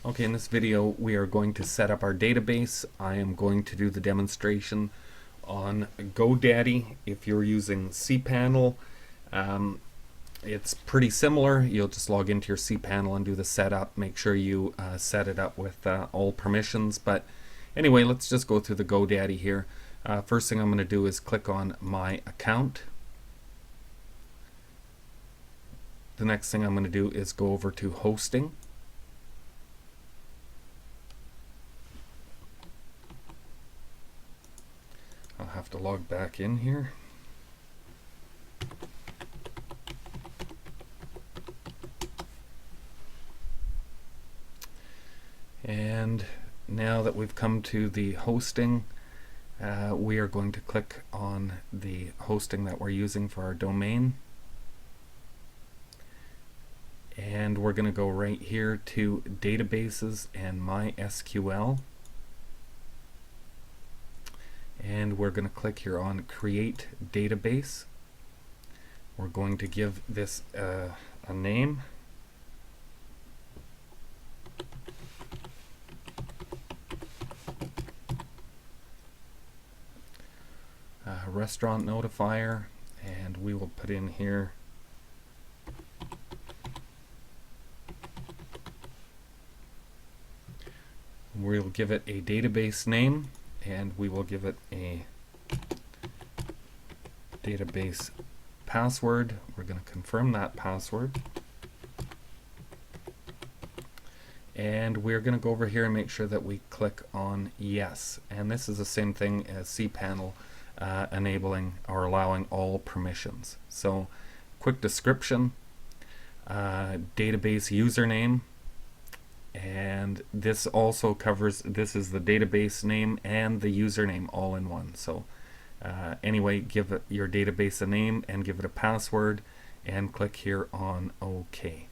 Okay, in this video we are going to set up our database. I am going to do the demonstration on GoDaddy. If you're using cPanel, it's pretty similar. You'll just log into your cPanel and do the setup. Make sure you set it up with all permissions. But anyway, let's just go through the GoDaddy here. First thing I'm going to do is click on my account. The next thing I'm going to do is go over to hosting. I'll have to log back in here. And now that we've come to the hosting, we are going to click on the hosting that we're using for our domain. And we're going to go right here to databases and MySQL. And we're going to click here on create database. We're going to give this a name. Restaurant Notifier, and we will put in here we'll give it a database name, and we will give it a database password. We're going to confirm that password, and we're going to go over here and make sure that we click on yes. And this is the same thing as cPanel, enabling or allowing all permissions. So quick description, database username, and this also covers, this is the database name and the username all in one. So anyway, give it your database a name and give it a password, and click here on OK.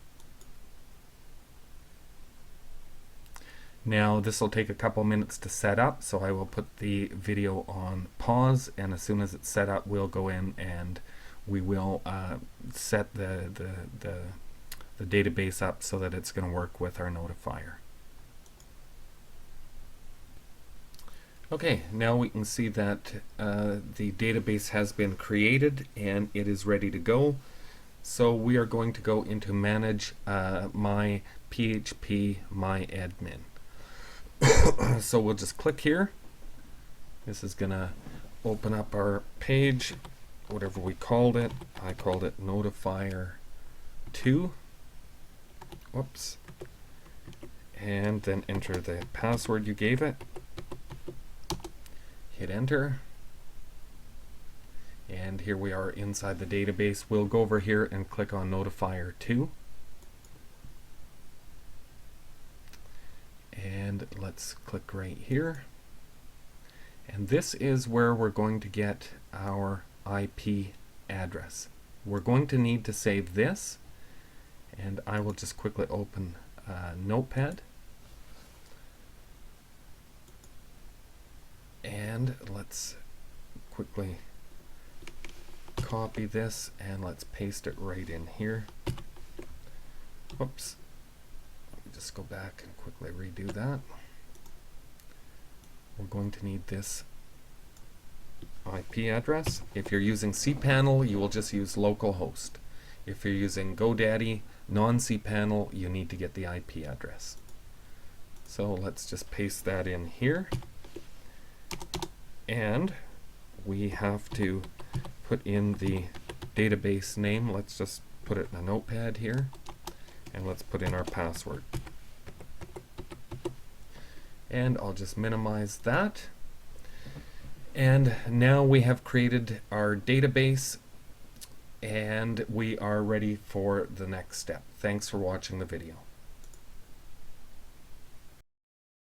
Now this will take a couple minutes to set up, so I will put the video on pause, and as soon as it's set up we'll go in and we will set the database up so that it's going to work with our notifier. Okay, now we can see that the database has been created and it is ready to go. So we are going to go into manage my PHP my admin. So we'll just click here. This is gonna open up our page, whatever we called it. I called it Notifier 2. Whoops. And then enter the password you gave it. Hit enter. And here we are inside the database. We'll go over here and click on Notifier 2. And let's click right here. And this is where we're going to get our IP address. We're going to need to save this, and I will just quickly open Notepad. And let's quickly copy this and let's paste it right in here. Whoops. Just go back and quickly redo that. We're going to need this IP address. If you're using cPanel, you will just use localhost. If you're using GoDaddy, non-cPanel, you need to get the IP address. So let's just paste that in here. And we have to put in the database name. Let's just put it in a notepad here. And let's put in our password. And I'll just minimize that. And now we have created our database and we are ready for the next step. Thanks for watching the video.